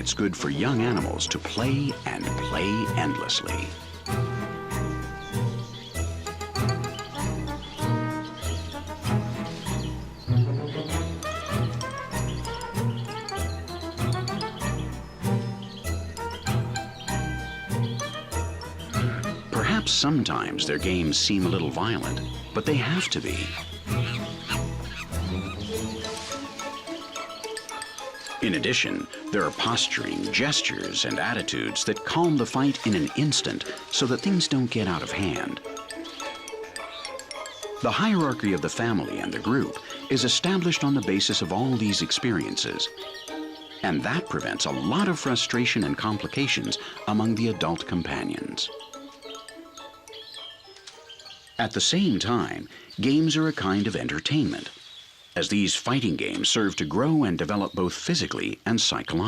it's good for young animals to play and play endlessly. Perhaps sometimes their games seem a little violent, but they have to be. In addition, there are posturing, gestures, and attitudes that calm the fight in an instant so that things don't get out of hand. The hierarchy of the family and the group is established on the basis of all these experiences, and that prevents a lot of frustration and complications among the adult companions. At the same time, games are a kind of entertainment, as these fighting games serve to grow and develop both physically and psychologically.